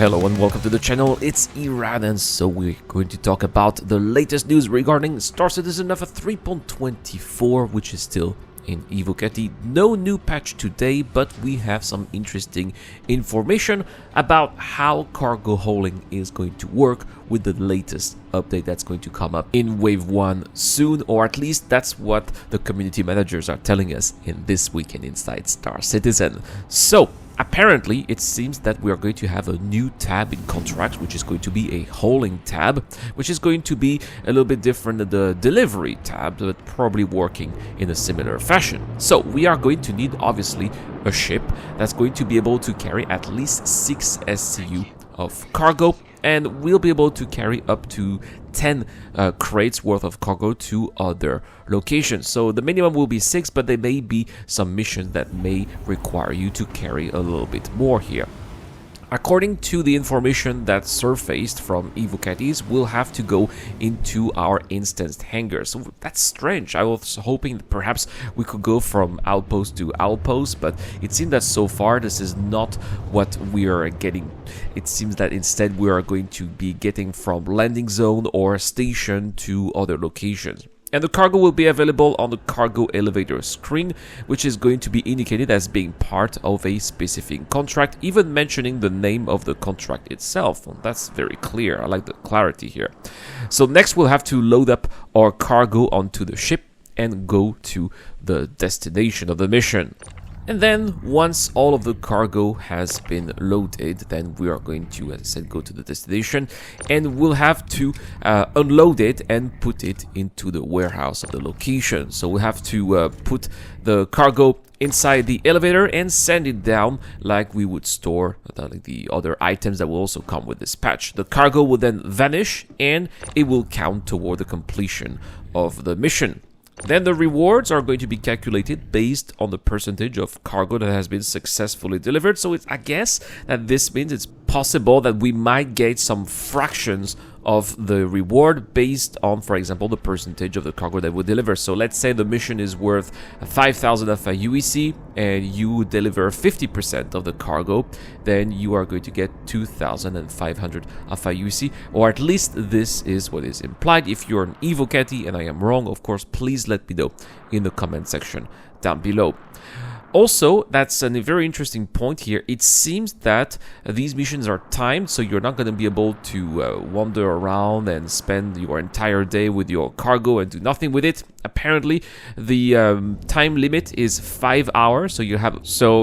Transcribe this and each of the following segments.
Hello and welcome to the channel, it's Iran, and so we're going to talk about the latest news regarding Star Citizen Alpha 3.24, which is still in Evocati. No new patch today, but we have some interesting information about how cargo hauling is going to work with the latest update that's going to come up in Wave 1 soon, or at least that's what the community managers are telling us in this weekend inside Star Citizen. So apparently, it seems that we are going to have a new tab in contracts, which is going to be a hauling tab, which is going to be a little bit different than the delivery tab, but probably working in a similar fashion. So we are going to need, obviously, a ship that's going to be able to carry at least 6 SCU of cargo, and we'll be able to carry up to 10 crates worth of cargo to other locations. So the minimum will be 6, but there may be some missions that may require you to carry a little bit more here. According to the information that surfaced from Evocatis, we'll have to go into our instanced hangar. So that's strange. I was hoping that perhaps we could go from outpost to outpost, but it seems that so far this is not what we are getting. It seems that instead we are going to be getting from landing zone or station to other locations. And the cargo will be available on the cargo elevator screen, which is going to be indicated as being part of a specific contract, even mentioning the name of the contract itself. Well, that's very clear. I like the clarity here. So next we'll have to load up our cargo onto the ship and go to the destination of the mission. And then, once all of the cargo has been loaded, then we are going to, as I said, go to the destination, and we'll have to unload it and put it into the warehouse of the location. So we have to put the cargo inside the elevator and send it down like we would store the other items that will also come with this patch. The cargo will then vanish, and it will count toward the completion of the mission. Then the rewards are going to be calculated based on the percentage of cargo that has been successfully delivered. So I guess that this means it's possible that we might get some fractions of the reward based on, for example, the percentage of the cargo that we deliver. So let's say the mission is worth 5,000 Alpha UEC and you deliver 50% of the cargo, then you are going to get 2,500 Alpha UEC, or at least this is what is implied. If you're an Evocati and I am wrong, of course, please let me know in the comment section down below. Also, that's a very interesting point here. It seems that these missions are timed, so you're not going to be able to wander around and spend your entire day with your cargo and do nothing with it. Apparently, the time limit is 5 hours, so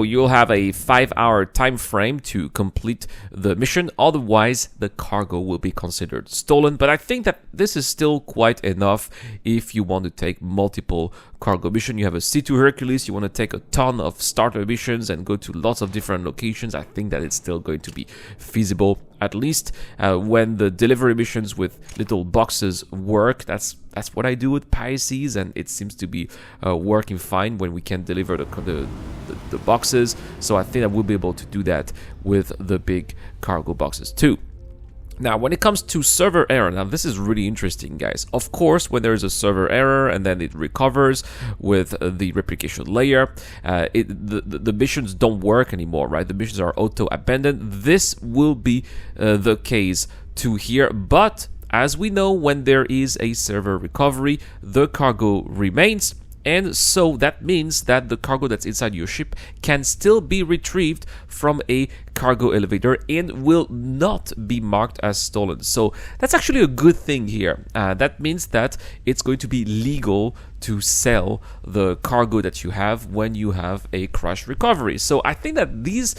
you'll have a 5-hour time frame to complete the mission. Otherwise, the cargo will be considered stolen. But I think that this is still quite enough if you want to take multiple cargo missions. You have a C2 Hercules, you want to take a ton of starter missions and go to lots of different locations. I think that it's still going to be feasible, at least when the delivery missions with little boxes work. That's what I do with Pisces, and it seems to be working fine when we can deliver the boxes. So I think that we'll be able to do that with the big cargo boxes too. Now, when it comes to server error, now this is really interesting, guys. Of course, when there is a server error and then it recovers with the replication layer, the missions don't work anymore, right? The missions are auto-abandoned. This will be the case too here, but as we know, when there is a server recovery, the cargo remains. And so that means that the cargo that's inside your ship can still be retrieved from a cargo elevator and will not be marked as stolen. So that's actually a good thing here. That means that it's going to be legal to sell the cargo that you have when you have a crash recovery. So I think that these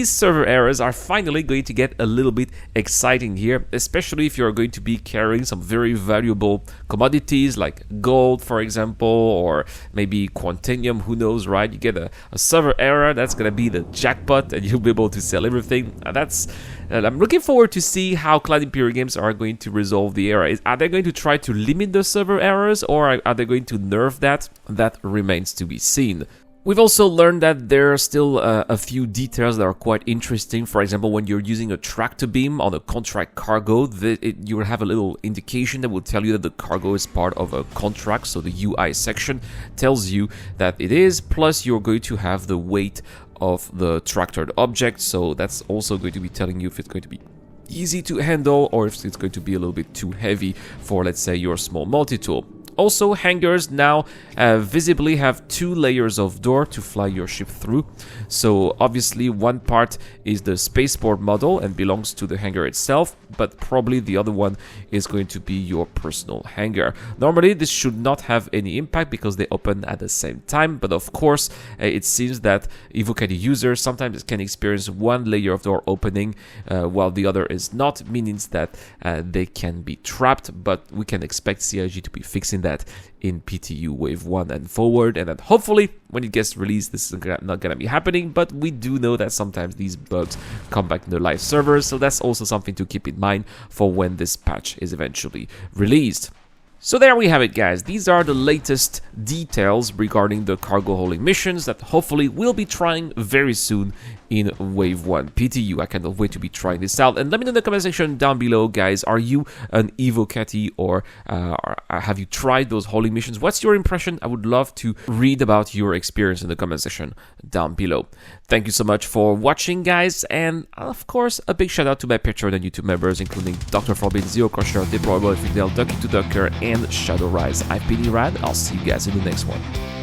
server errors are finally going to get a little bit exciting here, especially if you're going to be carrying some very valuable commodities like gold, for example, or maybe quantanium, who knows, right? You get a server error, that's going to be the jackpot, and you'll be able to sell everything. I'm looking forward to see how Cloud Imperial Games are going to resolve the error. Are they going to try to limit the server errors, or are they going to nerf that? That remains to be seen. We've also learned that there are still a few details that are quite interesting. For example, when you're using a tractor beam on a contract cargo, you will have a little indication that will tell you that the cargo is part of a contract. So the UI section tells you that it is, plus you're going to have the weight of the tractored object, so that's also going to be telling you if it's going to be easy to handle or if it's going to be a little bit too heavy for, let's say, your small multi-tool. Also, hangars now visibly have 2 layers of door to fly your ship through. So obviously one part is the spaceport model and belongs to the hangar itself, but probably the other one is going to be your personal hangar. Normally this should not have any impact because they open at the same time, but of course it seems that EvoCaddy users sometimes can experience one layer of door opening while the other is not, meaning that they can be trapped, but we can expect CIG to be fixing that in PTU Wave 1 and forward, and then hopefully when it gets released this is not gonna be happening, but we do know that sometimes these bugs come back in the live servers, so that's also something to keep in mind for when this patch is eventually released. So there we have it, guys. These are the latest details regarding the cargo hauling missions that hopefully we'll be trying very soon in Wave 1 PTU. I cannot wait to be trying this out. And let me know in the comment section down below, guys. Are you an EvoCaddy or have you tried those hauling missions? What's your impression? I would love to read about your experience in the comment section down below. Thank you so much for watching, guys. And of course, a big shout out to my Patreon and YouTube members, including Dr. Forbin, Zero Crusher, Deployable, Fidel, Ducky to Ducker, and Shadow Rise. I've been Irad. I'll see you guys in the next one.